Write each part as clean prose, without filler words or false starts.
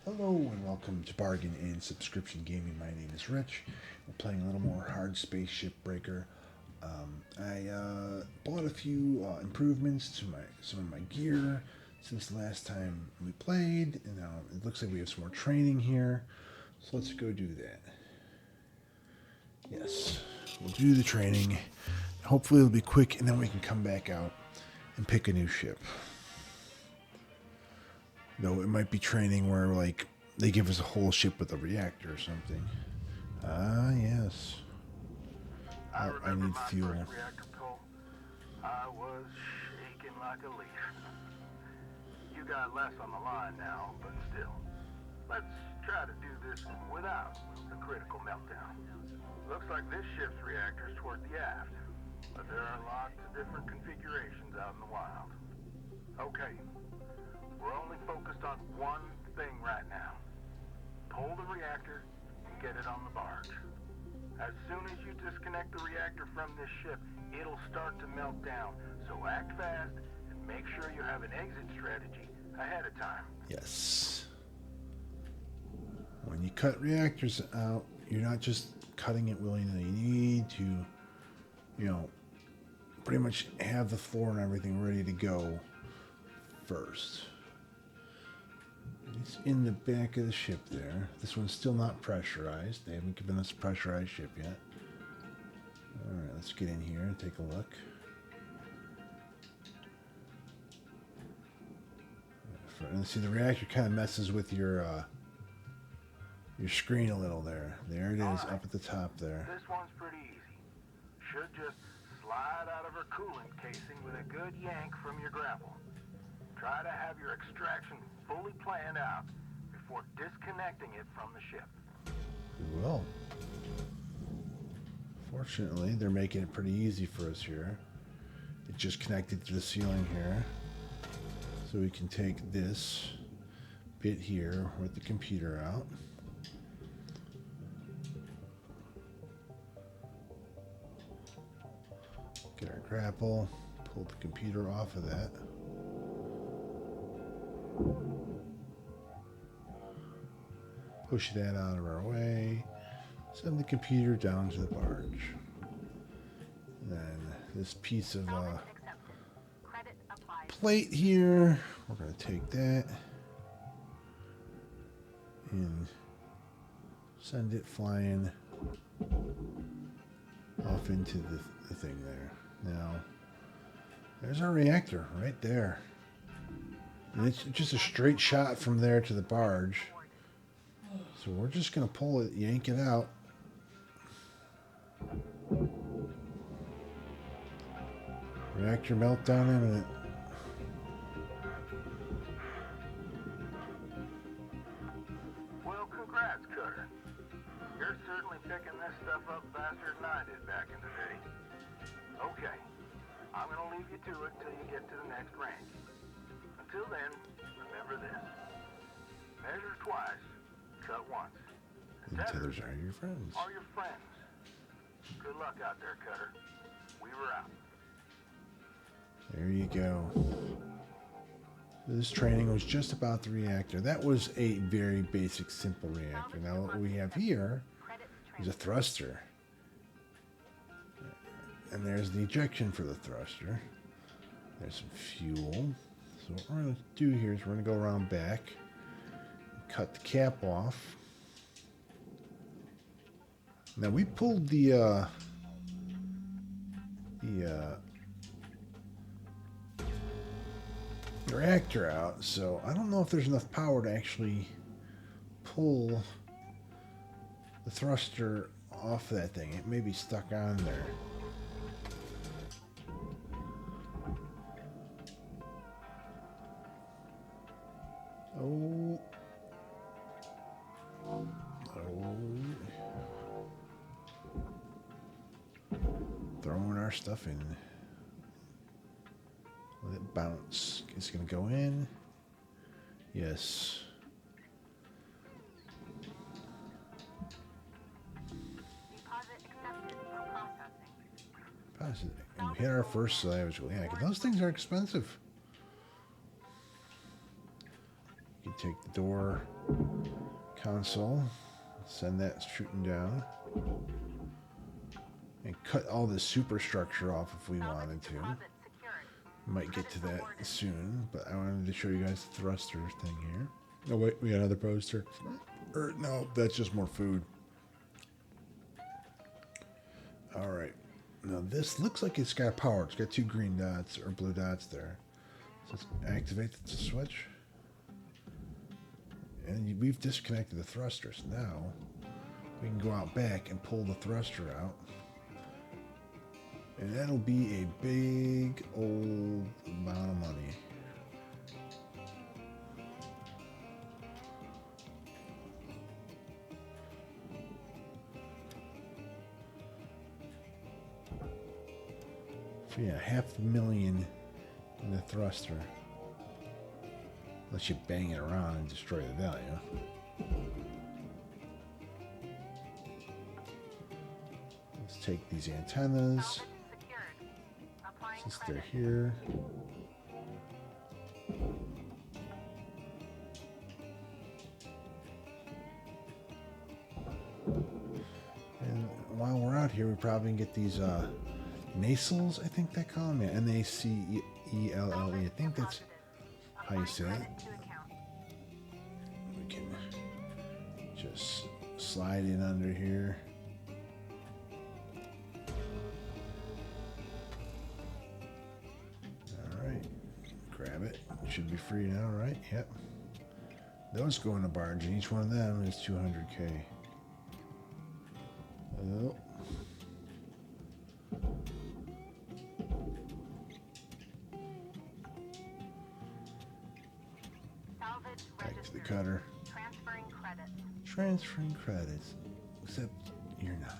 Hello and welcome to Bargain and Subscription Gaming. My name is Rich. We're playing a little more Hardspace Shipbreaker. I bought a few improvements to some of my gear since the last time we played, and now it looks like we have some more training here. So let's go do that. Yes, we'll do the training. Hopefully it'll be quick, and then we can come back out and pick a new ship. Though it might be training where, like, they give us a whole ship with a reactor or something. Ah, yes. I need fuel. Reactor pull. I was shaking like a leaf. You got less on the line now, but still. Let's try to do this without a critical meltdown. Looks like this ship's reactor's toward the aft, but there are lots of different configurations out in the wild. Okay. We're only focused on one thing right now. Pull the reactor and get it on the barge. As soon as you disconnect the reactor from this ship, it'll start to melt down. So act fast and make sure you have an exit strategy ahead of time. Yes. When you cut reactors out, you're not just cutting it willy-nilly. You need to, pretty much have the floor and everything ready to go first. It's in the back of the ship there. This one's still not pressurized. They haven't given us a pressurized ship yet. Alright, let's get in here and take a look. And see, the reactor kind of messes with your screen a little there. There it is, up at the top there. This one's pretty easy. Should just slide out of her coolant casing with a good yank from your grapple. Try to have your extraction fully planned out before disconnecting it from the ship. We will. Fortunately, they're making it pretty easy for us here. It just connected to the ceiling here. So we can take this bit here with the computer out. Get our grapple, pull the computer off of that. Push that out of our way. Send the computer down to the barge. And then this piece of plate here, we're going to take that and send it flying off into the thing there. Now, there's our reactor right there. And it's just a straight shot from there to the barge. So we're just going to pull it, yank it out. Reactor meltdown imminent. Well, congrats, Cutter. You're certainly picking this stuff up faster than I did back in the day. Okay, I'm going to leave you to it till you get to the next range. Until then, remember this. Measure twice, cut once. And tethers are your friends. Are your friends. Good luck out there, Cutter. We were out. There you go. This training was just about the reactor. That was a very basic, simple reactor. Now what we have here is a thruster. And there's the ejection for the thruster. There's some fuel. So what we're going to do here is we're going to go around back, cut the cap off. Now we pulled the reactor out, so I don't know if there's enough power to actually pull the thruster off that thing. It may be stuck on there. Oh. Throwing our stuff in. Let it bounce. It's going to go in. Yes. Processing. And we hit our first salvage. Yeah, those things are expensive. You can take the door console, send that shooting down, and cut all the superstructure off if we wanted to. Might get to that soon, but I wanted to show you guys the thruster thing here. Oh wait, we got another poster. Or no, that's just more food. All right. Now this looks like it's got power. It's got 2 green dots or blue dots there. So let's activate the switch. And we've disconnected the thrusters. Now we can go out back and pull the thruster out. And that'll be a big old amount of money. So yeah, $500,000 in the thruster. Unless you bang it around and destroy the value. Let's take these antennas. Since they're here. And while we're out here, we probably can get these nasals, I think they call them. Yeah, N-A-C-E-L-L-E. I think that's how you say it. We can just slide in under here. Grab it. Should be free now, right? Yep. Those go in a barge, and each one of them is 200K. Oh. Back to the cutter. Transferring credits. Except you're not.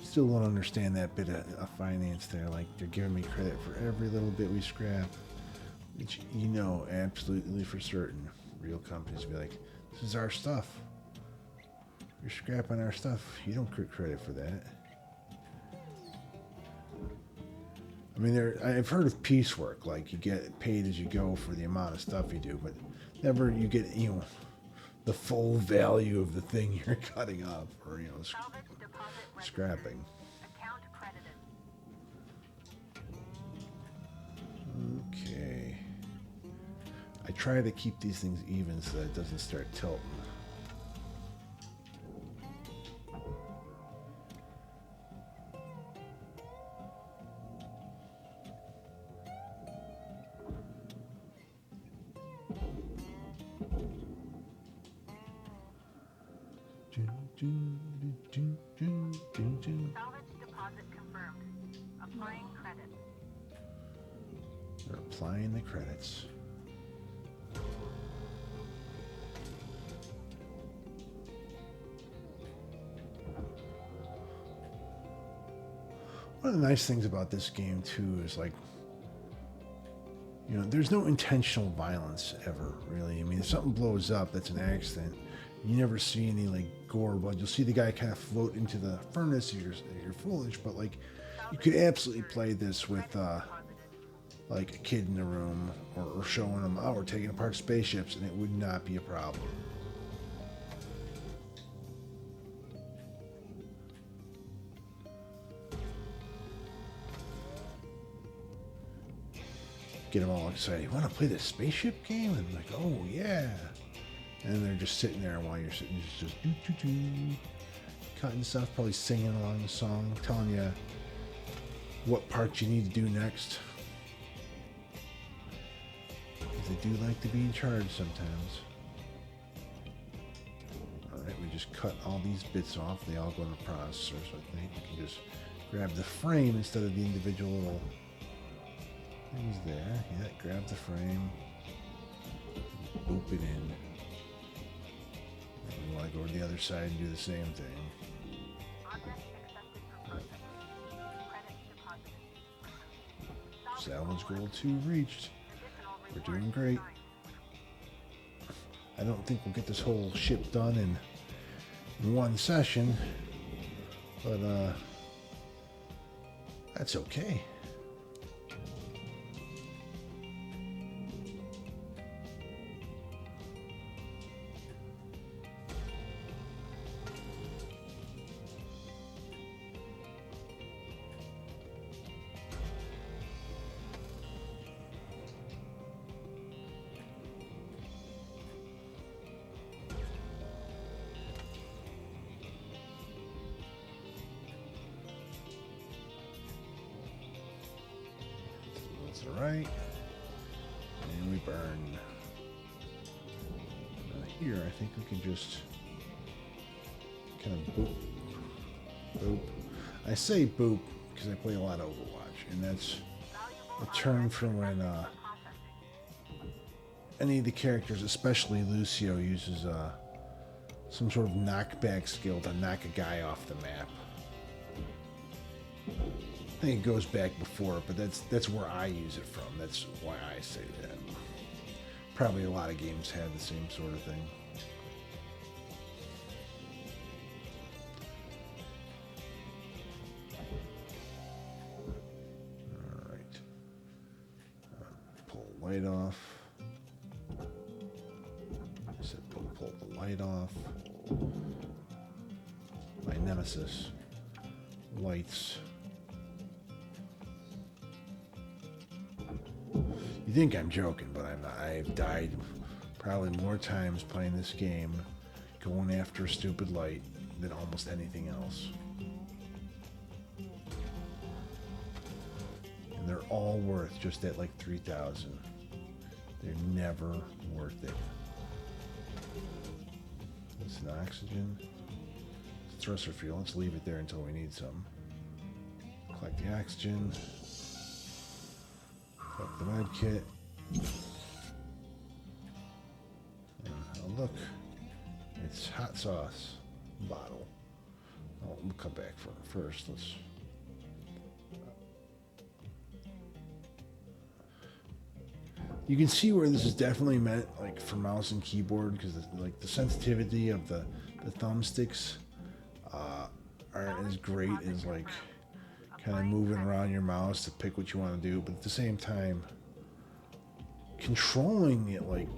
Still don't understand that bit of finance there. Like, they're giving me credit for every little bit we scrap. Which, you know, absolutely for certain, real companies will be like, this is our stuff. You're scrapping our stuff. You don't get credit for that. I mean, I've heard of piecework, like you get paid as you go for the amount of stuff you do, but never you get, the full value of the thing you're cutting up or, scrapping. Okay. I try to keep these things even so that it doesn't start tilting. Salvage deposit confirmed. Applying credits. They're applying the credits. One of the nice things about this game too is like, there's no intentional violence ever, really. I mean, if something blows up, that's an accident. You never see any like gore or blood. You'll see the guy kind of float into the furnace. You're foolish, but like, you could absolutely play this with like a kid in the room, or showing them, oh, we're taking apart spaceships, and it would not be a problem. Get them all excited. You want to play this spaceship game? And I'm like, oh yeah. And they're just sitting there while you're sitting, just cutting stuff, probably singing along the song, telling you what part you need to do next. They do like to be in charge sometimes. Alright, we just cut all these bits off. They all go in the processor, so I think we can just grab the frame instead of the individual little things there. Yeah, grab the frame, boop it in. And we want to go to the other side and do the same thing. Salvage goal 2 reached. We're doing great. I don't think we'll get this whole ship done in one session, but that's okay. to the right. And we burn. Here, I think we can just kind of boop. Boop. I say boop because I play a lot of Overwatch, and that's a term for when any of the characters, especially Lucio, uses some sort of knockback skill to knock a guy off the map. I think it goes back before, but that's where I use it from. That's why I say that. Probably a lot of games have the same sort of thing. All right. Pull the light off. I said pull the light off. My nemesis. Lights. You think I'm joking, but I'm not. I've died probably more times playing this game, going after a stupid light, than almost anything else. And they're all worth just that like 3,000. They're never worth it. It's an oxygen. It's a thruster fuel. Let's leave it there until we need some. Collect the oxygen. Collect the med kit. And, oh look, it's hot sauce bottle. Oh, we'll come back for it first. Let's. You can see where this is definitely meant like for mouse and keyboard because like the sensitivity of the thumbsticks aren't as great as like kind of moving around your mouse to pick what you want to do, but at the same time controlling it like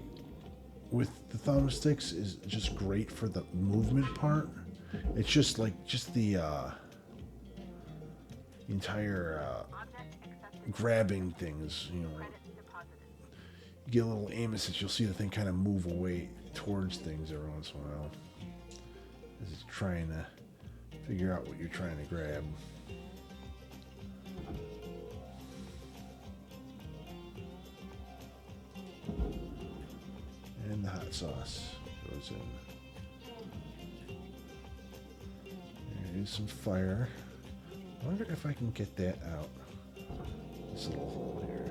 with the thumbsticks is just great for the movement part. It's just like the entire grabbing things, you know. You get a little aim assist, you'll see the thing kind of move away towards things every once in a while as it's trying to figure out what you're trying to grab. And the hot sauce goes in. There is some fire. I wonder if I can get that out. This little hole here.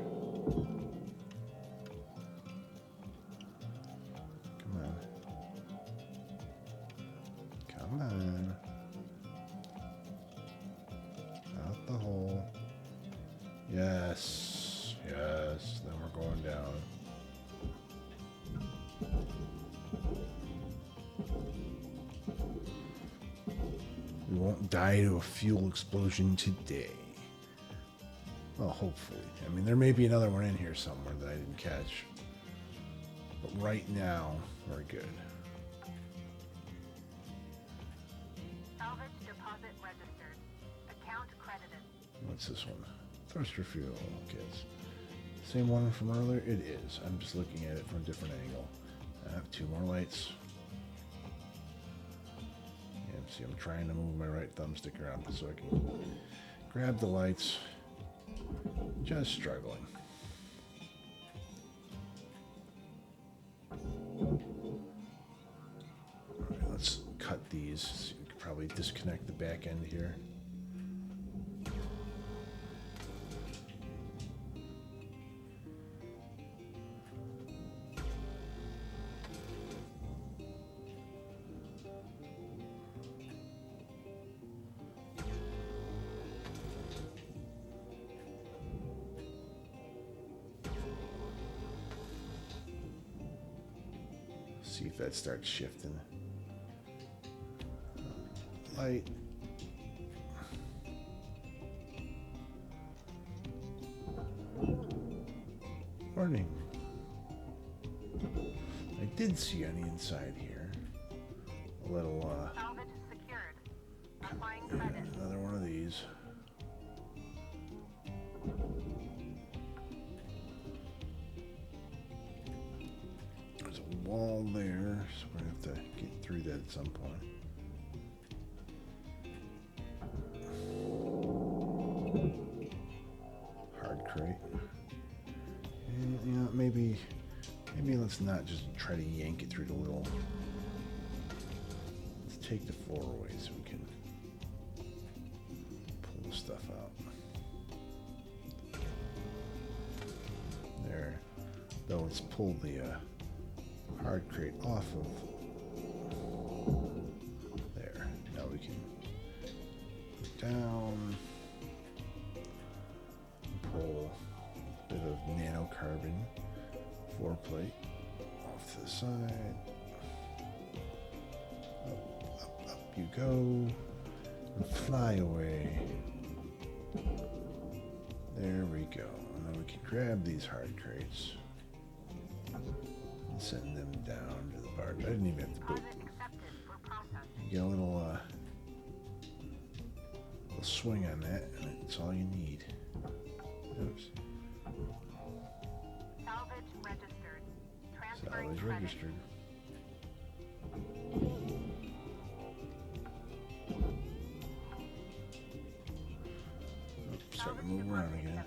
Come on. Come on. Out the hole. Yes. Yes. Then we're going down. We won't die to a fuel explosion today. Well, hopefully. I mean, there may be another one in here somewhere that I didn't catch. But right now, we're good. Salvage deposit registered. Account credited. What's this one? Thruster fuel kits. Same one from earlier? It is. I'm just looking at it from a different angle. I have 2 more lights. Yeah, see, I'm trying to move my right thumbstick around so I can grab the lights. Just struggling. Alright, let's cut these. So you can probably disconnect the back end here. See if that starts shifting. Light. Warning. I did see on the inside here a little Salvage secured. Applying credit. another one of these. There's a wall there, so we're gonna have to get through that at some point. Hard crate. If not, just try to yank it through the little. Let's take the floor away so we can pull the stuff out. There. Though let's pull the hard crate off of there. Now we can go down and pull a bit of nanocarbon floor plate off to the side. Up you go. And fly away. There we go. And then we can grab these hard crates and send them down to the barge. I didn't even have to boot them. You get a little swing on that, and it's all you need. Oops. Salvage registered. Transferring Salvage credit. registered. Oops, starting to move around again.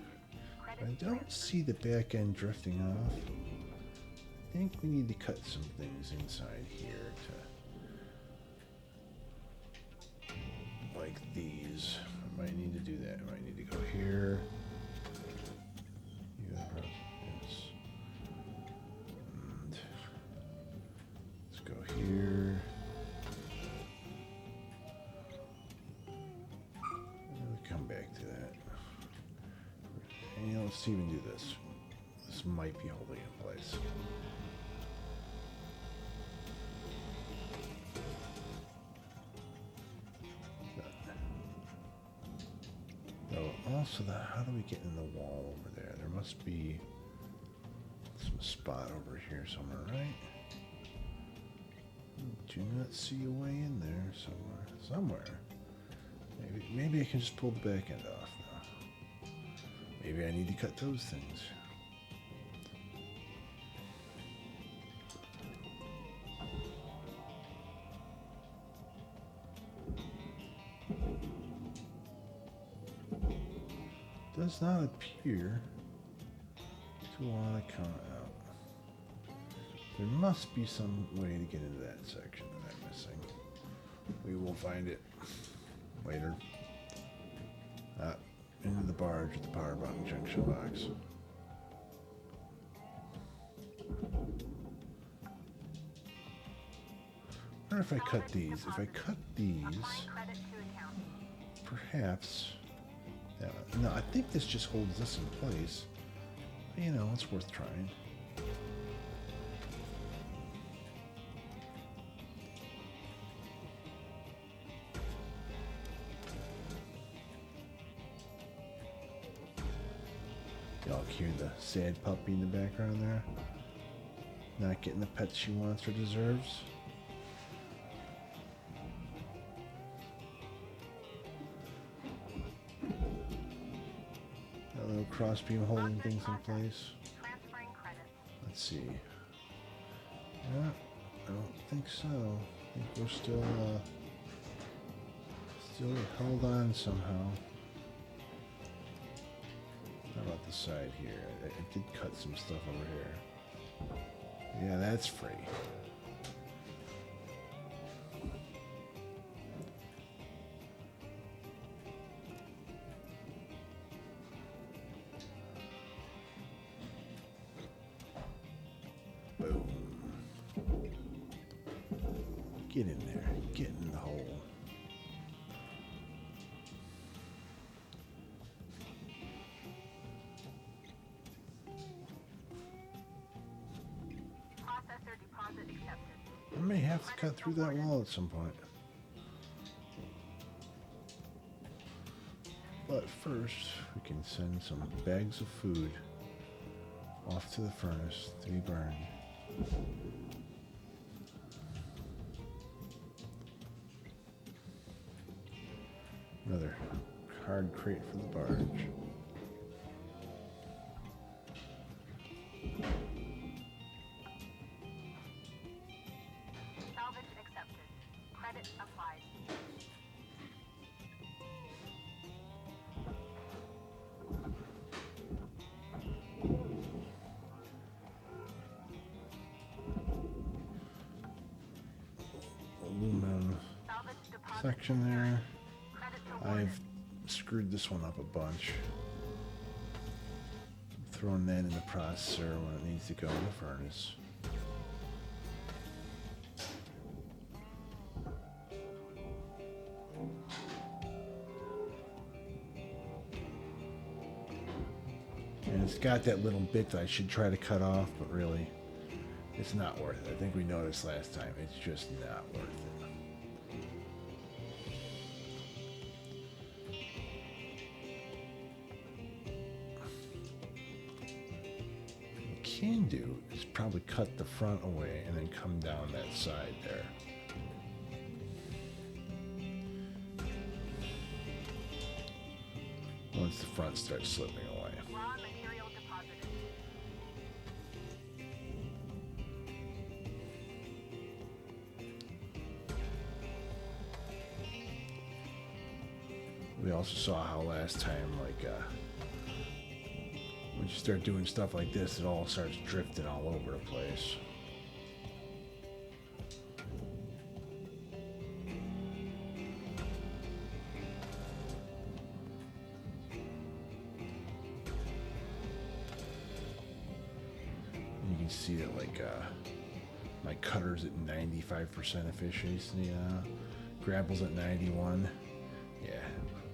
I don't see the back end drifting off. I think we need to cut some things inside here to, like these. I might need to do that. I might need to go here. And let's go here. And we come back to that. And let's even do this. This might be holding in place. Also, how do we get in the wall over there? There must be some spot over here somewhere, right? Do not see a way in there somewhere. Maybe I can just pull the back end off now. Maybe I need to cut those things. Does not appear to want to come out. There must be some way to get into that section that I'm missing. We will find it later. Into the barge with the power button junction box. I wonder if I cut these. If I cut these, perhaps. No, I think this just holds this in place. You know, it's worth trying. Y'all hear the sad puppy in the background there? Not getting the pet she wants or deserves. A little cross beam holding things in place. Let's see. Yeah, I don't think so. I think we're still held on somehow. How about the side here? I did cut some stuff over here. Yeah, that's free. Boom. Get in there. Get in the hole. I may have to cut through that wall at some point. But first, we can send some bags of food off to the furnace to be burned. Another hard crate for the barge. section there. I've screwed this one up a bunch. Throwing that in the processor when it needs to go in the furnace. And it's got that little bit that I should try to cut off, but really, it's not worth it. I think we noticed last time, it's just not worth it. Can do is probably cut the front away and then come down that side there. Once the front starts slipping away. Raw material deposited. We also saw how last time, like, once you start doing stuff like this, it all starts drifting all over the place. You can see that, like, my cutter's at 95% efficiency now. Grapple's at 91. Yeah.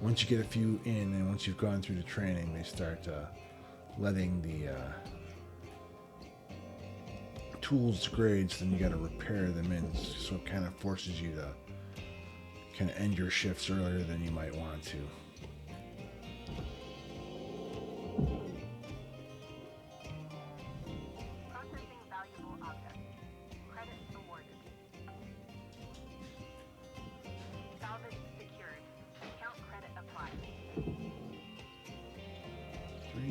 Once you get a few in, and once you've gone through the training, they start letting the tools degrade, so then you got to repair them in, so it kind of forces you to kind of end your shifts earlier than you might want to. Processing valuable objects. Credit awarded. Salvage secured. Account credit applied.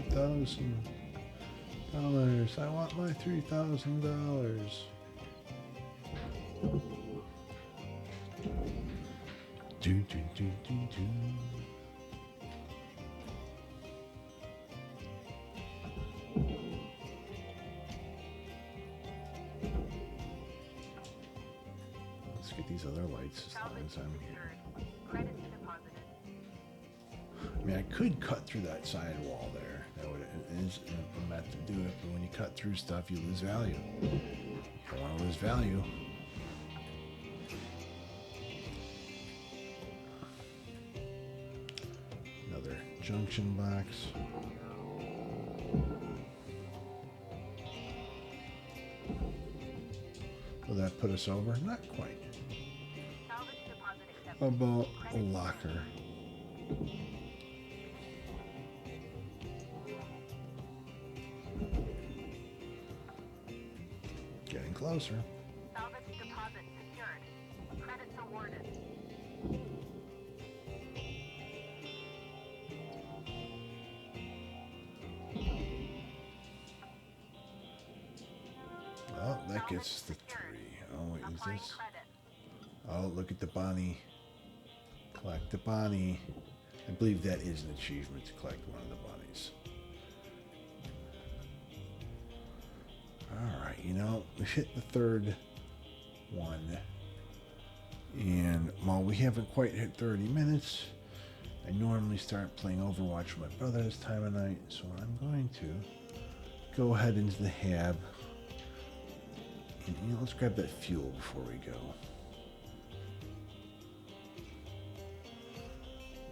$3,000. I want my $3,000. Do, do, do, do, do. Let's get these other lights as long Salvage as I'm here. secured. Credits deposited. I mean, I could cut through that sidewall there. That would is a method to do it, but when you cut through stuff, you lose value. You don't want to lose value. Another junction box. Will that put us over? Not quite. Salvage deposit accepted. How about a locker? Getting closer. Salvage deposit secured. Credits awarded. Oh, that gets the 3. Oh, wait, is Applying this? credit. Oh, look at the Bonnie. Collect the Bonnie. I believe that is an achievement to collect one of the bunnies. Alright, you know, we've hit the third one. And while we haven't quite hit 30 minutes, I normally start playing Overwatch with my brother this time of night. So I'm going to go ahead into the hab. And, you know, let's grab that fuel before we go,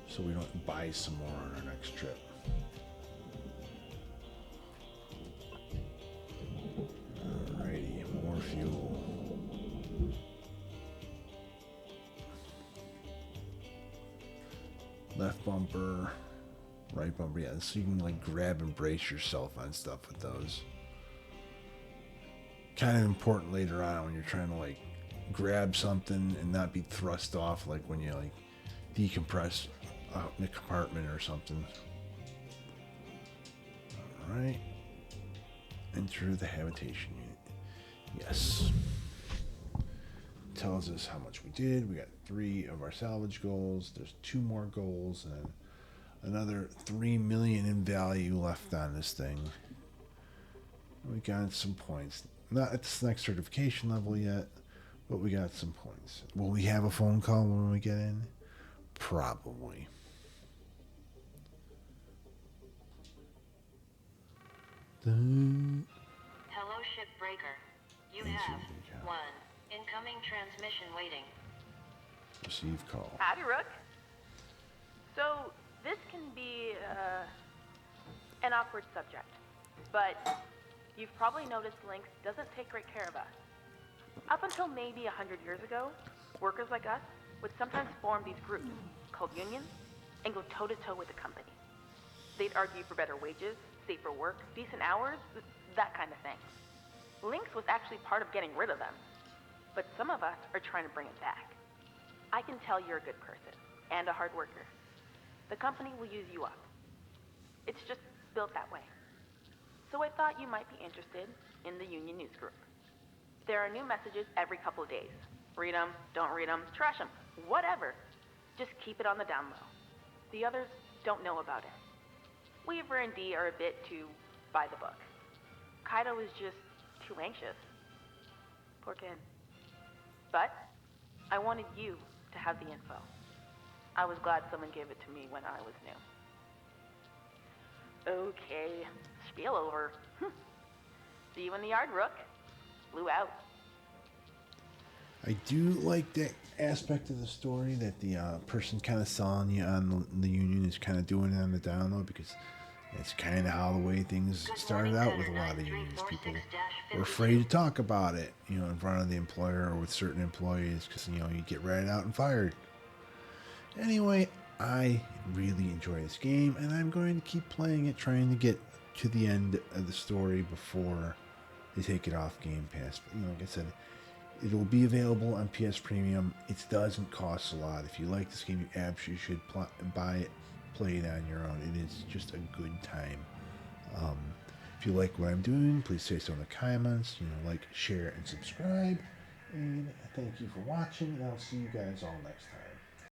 so we don't buy some more on our next trip. Alrighty, more fuel. Left bumper, right bumper, yeah, so you can like grab and brace yourself on stuff with those. Kind of important later on when you're trying to like grab something and not be thrust off, like when you like decompress out in the compartment or something. All right, enter the habitation unit. Yes, tells us how much we did. We got 3 of our salvage goals. There's 2 more goals and another 3 million in value left on this thing. We got some points. Not at this next certification level yet, But we got some points. Will we have a phone call when we get in? Probably. Hello, Shipbreaker. You have one incoming transmission waiting. Receive call. Howdy, Rook. So, this can be an awkward subject, but you've probably noticed Lynx doesn't take great care of us. Up until maybe 100 years ago, workers like us would sometimes form these groups called unions and go toe-to-toe with the company. They'd argue for better wages, safer work, decent hours, that kind of thing. Lynx was actually part of getting rid of them, but some of us are trying to bring it back. I can tell you're a good person and a hard worker. The company will use you up. It's just built that way. So I thought you might be interested in the union news group. There are new messages every couple of days. Read them, don't read them, trash them, whatever. Just keep it on the down low. The others don't know about it. Weaver and Dee are a bit too by the book. Kaido is just too anxious. Poor kid. But I wanted you to have the info. I was glad someone gave it to me when I was new. Okay, spiel over. See you in the yard, Rook. Blue out. I do like that aspect of the story that the person kind of selling you on the union is kind of doing it on the down low, because it's kind of how the way things started out with a lot of unions. People were afraid to talk about it, in front of the employer or with certain employees, because, you get ratted out and fired. Anyway, I really enjoy this game, and I'm going to keep playing it, trying to get to the end of the story before they take it off Game Pass. But, like I said, it'll be available on PS Premium. It doesn't cost a lot. If you like this game, you absolutely should buy it, play it on your own. It is just a good time. If you like what I'm doing, please say so in the comments. Like, share, and subscribe. And thank you for watching, and I'll see you guys all next time.